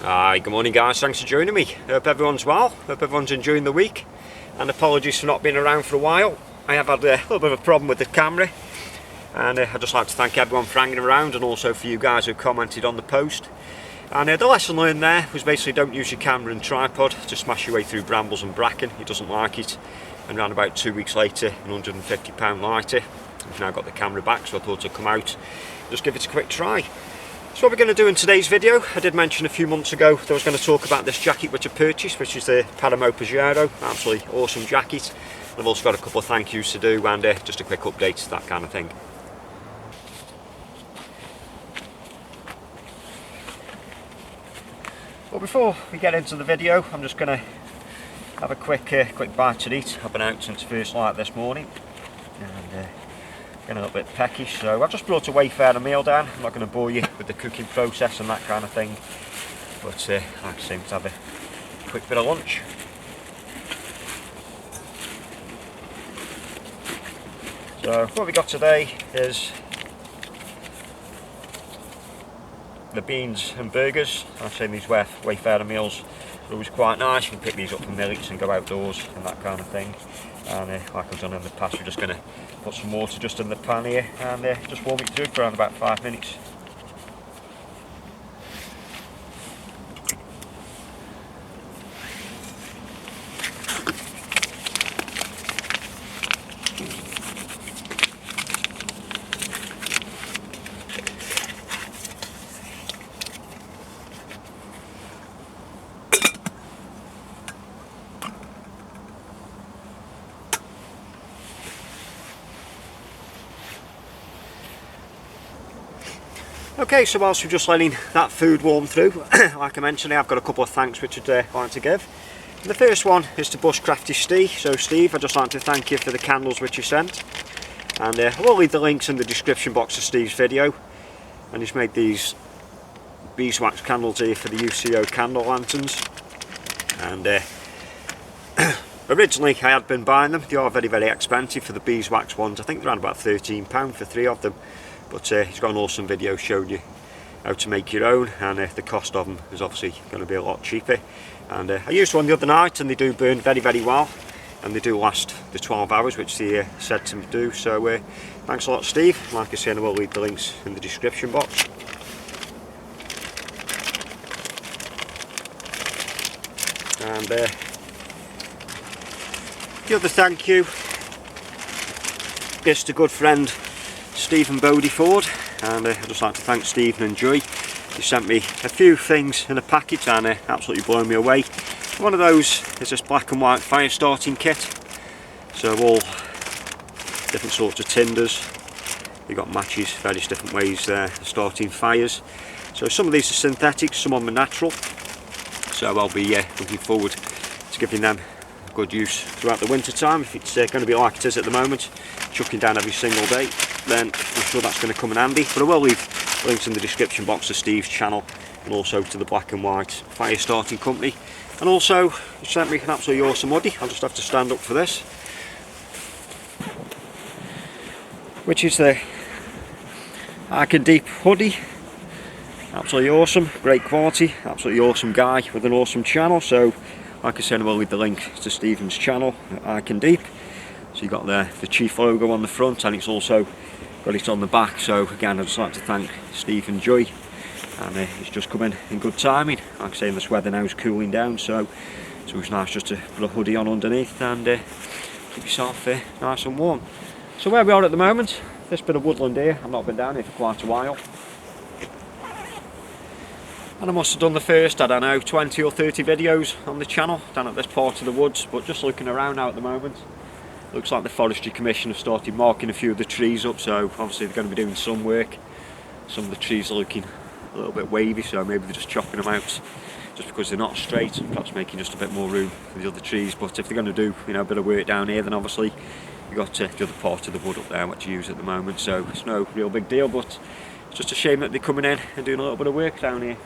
Hi, good morning guys, thanks for joining me. Hope everyone's well, hope everyone's enjoying the week, and apologies for not being around for a while. I have had a little bit of a problem with the camera, and I'd just like to thank everyone for hanging around, and also for you guys who commented on the post. And the lesson learned there was basically don't use your camera and tripod to smash your way through brambles and bracken. He doesn't like it. And around about 2 weeks later, an £150 lighter. We've now got the camera back, so I thought I'd come out, just give it a quick try. So what we're going to do in today's video, I did mention a few months ago that I was going to talk about this jacket which I purchased, which is the Paramo Pajaro. Absolutely awesome jacket. And I've also got a couple of thank yous to do, and just a quick update, that kind of thing. But before we get into the video, I'm just going to have a quick bite to eat. I've been out since first light this morning, and getting a little bit peckish, so I've just brought a Wayfarer meal down. I'm not going to bore you with the cooking process and that kind of thing, but like I say, to have a quick bit of lunch. So what we got today is the beans and burgers. I've seen these Wayfarer meals are always quite nice. You can pick these up from Millets and go outdoors and that kind of thing. And like I've done in the past, we're just going to put some water just in the pan here and just warm it through for around about 5 minutes. Okay, so whilst we're just letting that food warm through, like I mentioned, I've got a couple of thanks which I'd like to give. And the first one is to Bushcrafty Steve. So Steve, I'd just like to thank you for the candles which you sent. And I will leave the links in the description box of Steve's video. And he's made these beeswax candles here for the UCO candle lanterns. And originally I had been buying them. They are very, very expensive for the beeswax ones. I think they're around about £13 for 3 of them. But he's got an awesome video showing you how to make your own, and the cost of them is obviously going to be a lot cheaper. And I used one the other night, and they do burn very, very well, and they do last the 12 hours, which they said to me do. So thanks a lot, Steve. Like I said, I will leave the links in the description box. And the other thank you is to good friend Stephen Bodie Ford, and I'd just like to thank Stephen and Joy. He sent me a few things in a package and absolutely blown me away. One of those is this black and white fire starting kit, so all different sorts of tinders. You've got matches, various different ways of starting fires. So some of these are synthetic, some of them are natural, so I'll be looking forward to giving them good use throughout the winter time. If it's going to be like it is at the moment, chucking down every single day, then I'm sure that's going to come in handy. But I will leave links in the description box to Steve's channel, and also to the Black and White Fire Starting Company. And also he sent me an absolutely awesome hoodie. I'll just have to stand up for this, which is the Arctic Deep hoodie. Absolutely awesome, great quality, absolutely awesome guy with an awesome channel. So like I said, I will leave the link to Stephen's channel, Arctic Deep. So you've got the Chief logo on the front, and it's also got it on the back. So again, I'd just like to thank Steve and Joy, and it's just come in good timing. Like I say, this weather now is cooling down, so it's nice just to put a hoodie on underneath and keep yourself nice and warm. So where we are at the moment, this bit of woodland here, I've not been down here for quite a while. And I must have done the first, I don't know, 20 or 30 videos on the channel down at this part of the woods. But just looking around now at the moment, looks like the Forestry Commission have started marking a few of the trees up, so obviously they're going to be doing some work. Some of the trees are looking a little bit wavy, so maybe they're just chopping them out just because they're not straight, and perhaps making just a bit more room for the other trees. But if they're going to do, you know, a bit of work down here, then obviously you've got the other part of the wood up there what you use at the moment, so it's no real big deal. But it's just a shame that they're coming in and doing a little bit of work down here.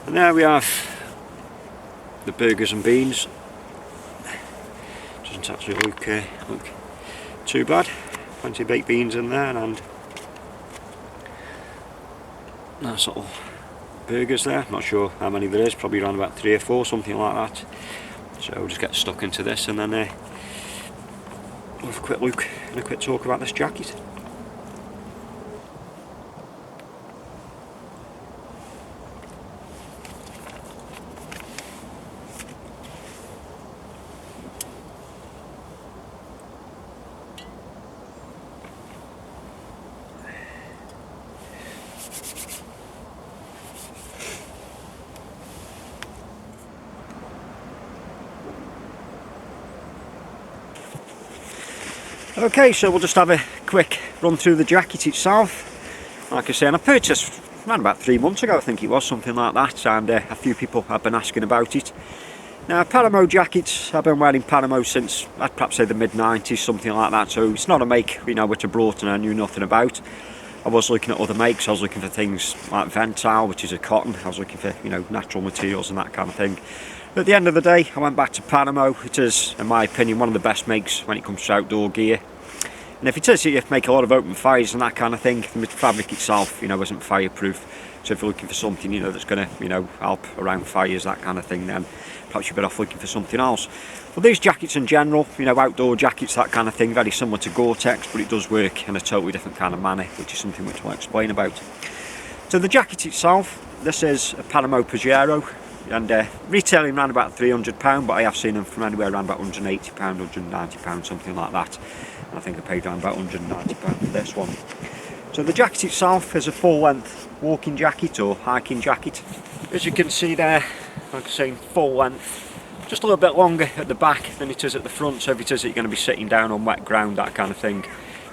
And there we have the burgers and beans. Doesn't actually look too bad. Plenty of baked beans in there, and nice little burgers there. Not sure how many there is, probably around about 3 or 4, something like that. So we'll just get stuck into this, and then we'll have a quick look and a quick talk about this jacket. Okay, so we'll just have a quick run through the jacket itself. Like I say, and I purchased around about 3 months ago, I think it was, something like that, and a few people have been asking about it. Now, Paramo jackets, I've been wearing Paramo since, I'd perhaps say, the mid-90s, something like that, so it's not a make, you know, which I brought and I knew nothing about. I was looking at other makes. I was looking for things like Ventile, which is a cotton. I was looking for, you know, natural materials and that kind of thing. But at the end of the day, I went back to Paramo. It is, in my opinion, one of the best makes when it comes to outdoor gear. And if it is, you make a lot of open fires and that kind of thing. The fabric itself, you know, isn't fireproof. So if you're looking for something, you know, that's going to, you know, help around fires, that kind of thing, then perhaps you're better off looking for something else. But these jackets in general, you know, outdoor jackets, that kind of thing, very similar to Gore-Tex, but it does work in a totally different kind of manner, which is something which I'll explain about. So the jacket itself, this is a Paramo Pajaro, and retailing around about £300, but I have seen them from anywhere around about £180, £190, something like that. And I think I paid around about £190 for this one. So the jacket itself is a full-length walking jacket or hiking jacket. As you can see there, like I say, full length. Just a little bit longer at the back than it is at the front, so if it is that you're going to be sitting down on wet ground, that kind of thing,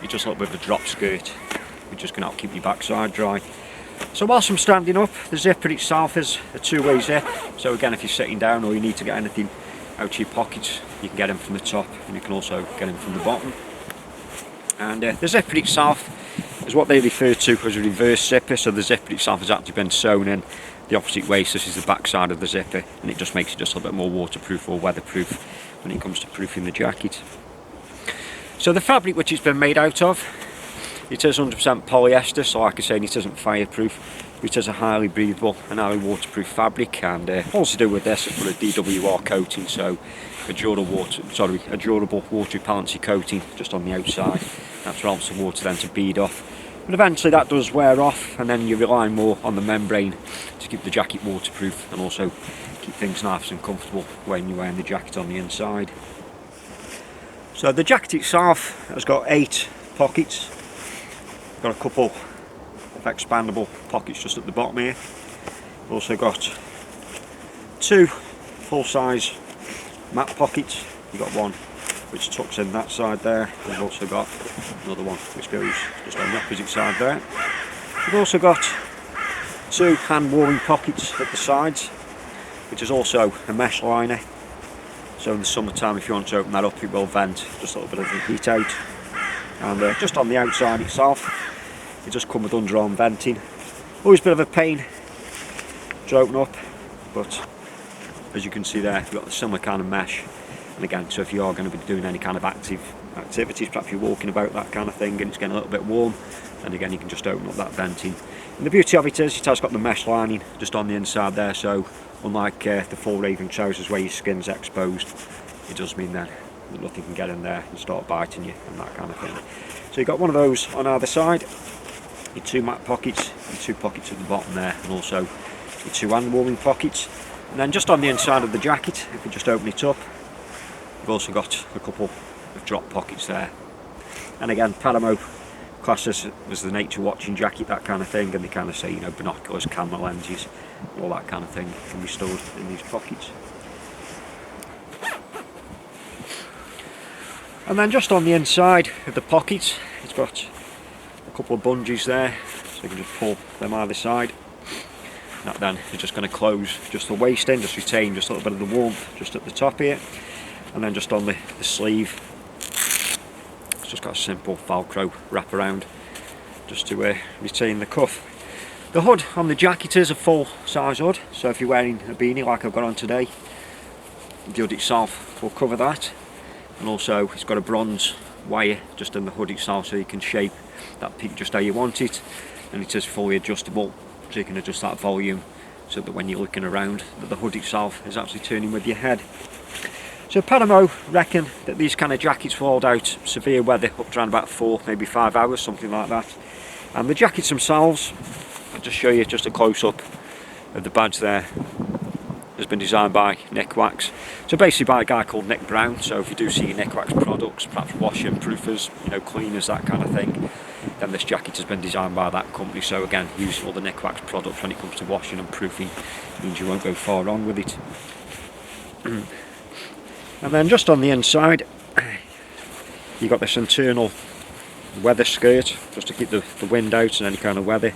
it's just a little bit of a drop skirt, which is going to help keep your backside dry. So whilst I'm standing up, the zipper itself is a two-way zip, so again, if you're sitting down or you need to get anything out of your pockets, you can get them from the top, and you can also get them from the bottom. And the zipper itself is what they refer to as a reverse zipper, so the zipper itself has actually been sewn in the opposite way, so this is the back side of the zipper, and it just makes it just a little bit more waterproof or weatherproof when it comes to proofing the jacket. So the fabric which it's been made out of, it is 100% polyester, so like I say, it isn't fireproof, but it is a highly breathable and highly waterproof fabric, and all to do with this is put a DWR coating, so a durable water repellency coating just on the outside. That's what helps the water then to bead off. But eventually that does wear off, and then you rely more on the membrane to keep the jacket waterproof and also keep things nice and comfortable when you're wearing the jacket on the inside. So the jacket itself has got 8 pockets. Got a couple of expandable pockets just at the bottom here. We've also got 2 full-size mat pockets. You've got one which tucks in that side there. We've also got another one which goes just on the opposite side there. We've also got 2 hand warming pockets at the sides, which is also a mesh liner. So in the summertime, if you want to open that up, it will vent just a little bit of the heat out. And just on the outside itself, it does come with underarm venting. Always a bit of a pain to open up, but as you can see there, you've got a similar kind of mesh. And again, so if you are going to be doing any kind of activities, perhaps you're walking about, that kind of thing, and it's getting a little bit warm, then again you can just open up that venting. And the beauty of it is, it has got the mesh lining just on the inside there, so unlike the full raving trousers where your skin's exposed, it does mean then that nothing can get in there and start biting you and that kind of thing. So you've got one of those on either side, your 2 mat pockets, your 2 pockets at the bottom there, and also your 2 hand warming pockets. And then just on the inside of the jacket, if you just open it up, you've also got a couple of drop pockets there. And again, Paramo classes as the nature watching jacket, that kind of thing, and they kind of say, you know, binoculars, camera lenses, all that kind of thing can be stored in these pockets. And then just on the inside of the pockets, it's got a couple of bungees there, so you can just pull them either side. That then is just going to close just the waist in, just retain just a little bit of the warmth just at the top here. And then just on the sleeve, it's just got a simple Velcro wrap around just to retain the cuff. The hood on the jacket is a full size hood, so if you're wearing a beanie like I've got on today, the hood itself will cover that. And also it's got a bronze wire just in the hood itself, so you can shape that peak just how you want it, and it is fully adjustable, so you can adjust that volume so that when you're looking around that the hood itself is actually turning with your head. So Paramo reckon that these kind of jackets will hold out severe weather up to around about 4, maybe 5 hours, something like that. And the jackets themselves, I'll just show you just a close-up of the badge there. Has been designed by Nick Wax, so basically by a guy called Nick Brown. So if you do see Nick Wax products, perhaps washing, proofers, you know, cleaners, that kind of thing, then this jacket has been designed by that company. So again, using all the Nick Wax products when it comes to washing and proofing means you won't go far wrong with it. And then just on the inside, you've got this internal weather skirt, just to keep the wind out and any kind of weather.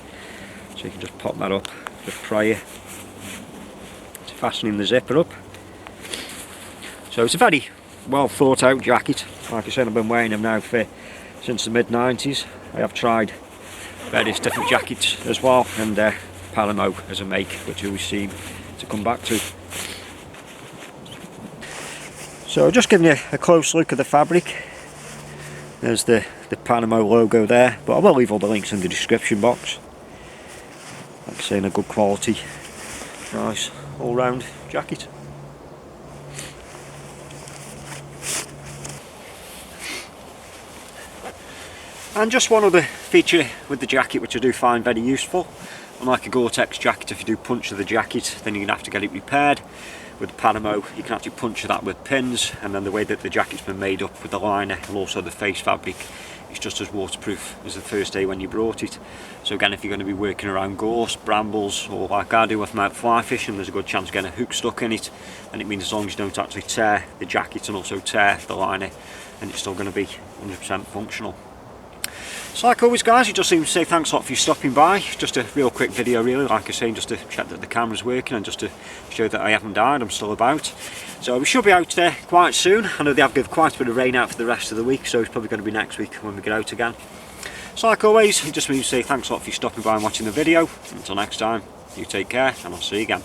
So you can just pop that up just prior fastening the zipper up. So it's a very well thought out jacket. Like I said, I've been wearing them now since the mid-90s. I have tried various different jackets as well, and Paramo as a make, which always seem to come back to. So just giving you a close look at the fabric. There's the Paramo logo there, but I will leave all the links in the description box. Like I say, in a good quality, nice all-round jacket. And just one other feature with the jacket which I do find very useful. Unlike a Gore-Tex jacket, if you do puncture the jacket, then you're going to have to get it repaired. With the Paramo, you can actually puncture that with pins, and then the way that the jacket's been made up with the liner and also the face fabric, it's just as waterproof as the first day when you brought it. So again, if you're going to be working around gorse, brambles, or like I do if I'm out fly fishing, there's a good chance of getting a hook stuck in it, and it means as long as you don't actually tear the jacket and also tear the liner, then it's still going to be 100% functional. So like always guys, it just seems to say thanks a lot for you stopping by. Just a real quick video really, like I say, just to check that the camera's working and just to show that I haven't died, I'm still about. So we should be out there quite soon. I know they have given quite a bit of rain out for the rest of the week, so it's probably going to be next week when we get out again. So like always, it just means to say thanks a lot for you stopping by and watching the video. Until next time, you take care and I'll see you again.